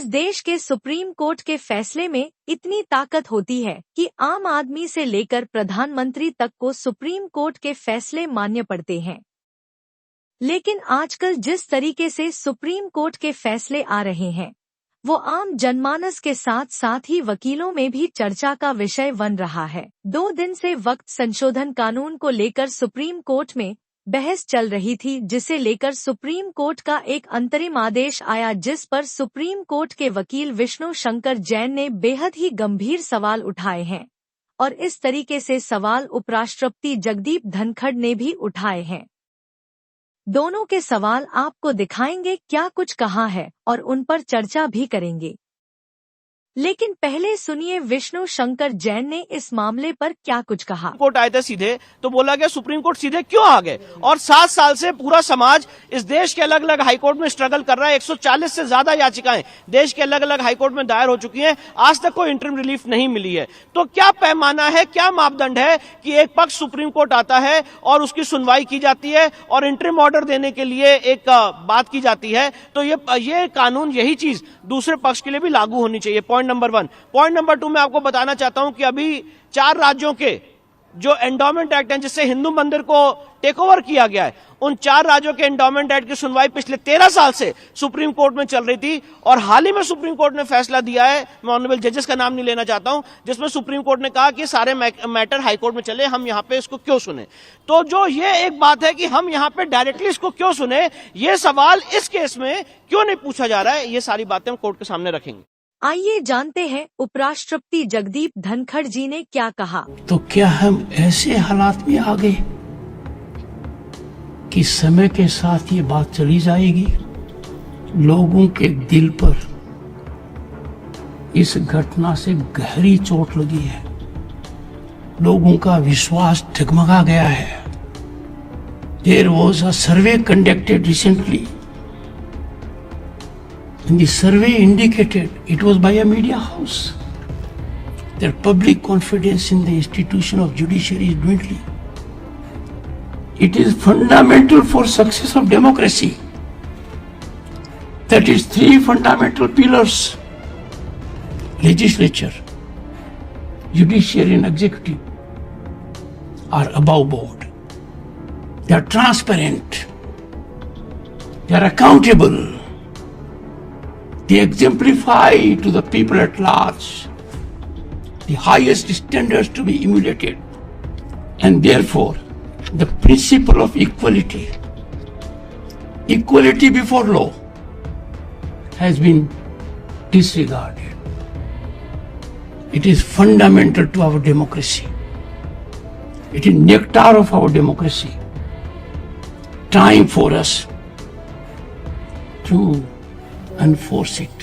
देश के supreme court के फैसले में इतनी ताकत होती है कि आम आदमी से लेकर प्रधानमंत्री तक को सुप्रीम कोर्ट के फैसले मान्य पड़ते हैं। लेकिन आजकल जिस तरीके से सुप्रीम कोर्ट के फैसले आ रहे हैं, वो आम जनमानस के साथ साथ ही वकीलों में भी चर्चा का विषय बन रहा है। 2 दिन से वक्त संशोधन कानून को लेकर सुप्रीम कोर्ट में बहस चल रही थी, जिसे लेकर सुप्रीम कोर्ट का एक अंतरिम आदेश आया, जिस पर सुप्रीम कोर्ट के वकील विष्णु शंकर जैन ने बेहद ही गंभीर सवाल उठाए हैं। और इस तरीके से सवाल उपराष्ट्रपति जगदीप धनखड़ ने भी उठाए हैं। दोनों के सवाल आपको दिखाएंगे क्या कुछ कहा है और उन पर चर्चा भी करेंगे। लेकिन पहले सुनिए विष्णु शंकर जैन ने इस मामले पर क्या कुछ कहा। कोर्ट आए थे सीधे, तो बोला गया सुप्रीम कोर्ट सीधे क्यों आ गए, और 7 साल से पूरा समाज इस देश के अलग अलग हाईकोर्ट में स्ट्रगल कर रहा है। 140 से ज्यादा याचिकाएं देश के अलग अलग हाईकोर्ट में दायर हो चुकी हैं, आज तक कोई इंटरिम रिलीफ नहीं मिली है। तो क्या पैमाना है, क्या मापदंड है कि एक पक्ष सुप्रीम कोर्ट आता है और उसकी सुनवाई की जाती है और इंटरिम ऑर्डर देने के लिए एक बात की जाती है। तो ये कानून, यही चीज दूसरे पक्ष के लिए भी लागू होनी चाहिए। Point number 1। पॉइंट नंबर 2 मैं आपको बताना चाहता हूं कि अभी 4 राज्यों के जो एंडोमेंट एक्ट हैं, जिससे हिंदू मंदिर को टेक ओवर किया गया है, उन 4 राज्यों के एंडोमेंट एक्ट की सुनवाई पिछले 13 साल से सुप्रीम कोर्ट में चल रही थी। और हाल ही में सुप्रीम कोर्ट ने फैसला दिया है, मैं ऑनरेबल जजेस का नाम नहीं लेना चाहता हूं, जिसमें सुप्रीम कोर्ट ने कहा कि सारे मैटर हाई कोर्ट में चले, हम यहां पे इसको क्यों सुने। तो जो ये एक बात है कि हम यहां पे डायरेक्टली इसको क्यों सुने, ये सवाल इस केस में क्यों नहीं पूछा जा रहा है, ये सारी बातें हम कोर्ट के सामने रखेंगे। आइए जानते हैं उपराष्ट्रपति जगदीप धनखड़ जी ने क्या कहा। तो क्या हम ऐसे हालात में आ गए कि समय के साथ ये बात चली जाएगी? लोगों के दिल पर इस घटना से गहरी चोट लगी है, लोगों का विश्वास डगमगा गया है। There was a survey conducted recently, and the survey indicated, it was by a media house, that public confidence in the institution of judiciary is dwindling. It is fundamental for success of democracy that its 3 fundamental pillars, legislature, judiciary and executive, are above board. They are transparent, they are accountable, they exemplify to the people at large the highest standards to be emulated, and therefore the principle of equality before law, has been disregarded. It is fundamental to our democracy. It is nectar of our democracy. Time for us to enforce it.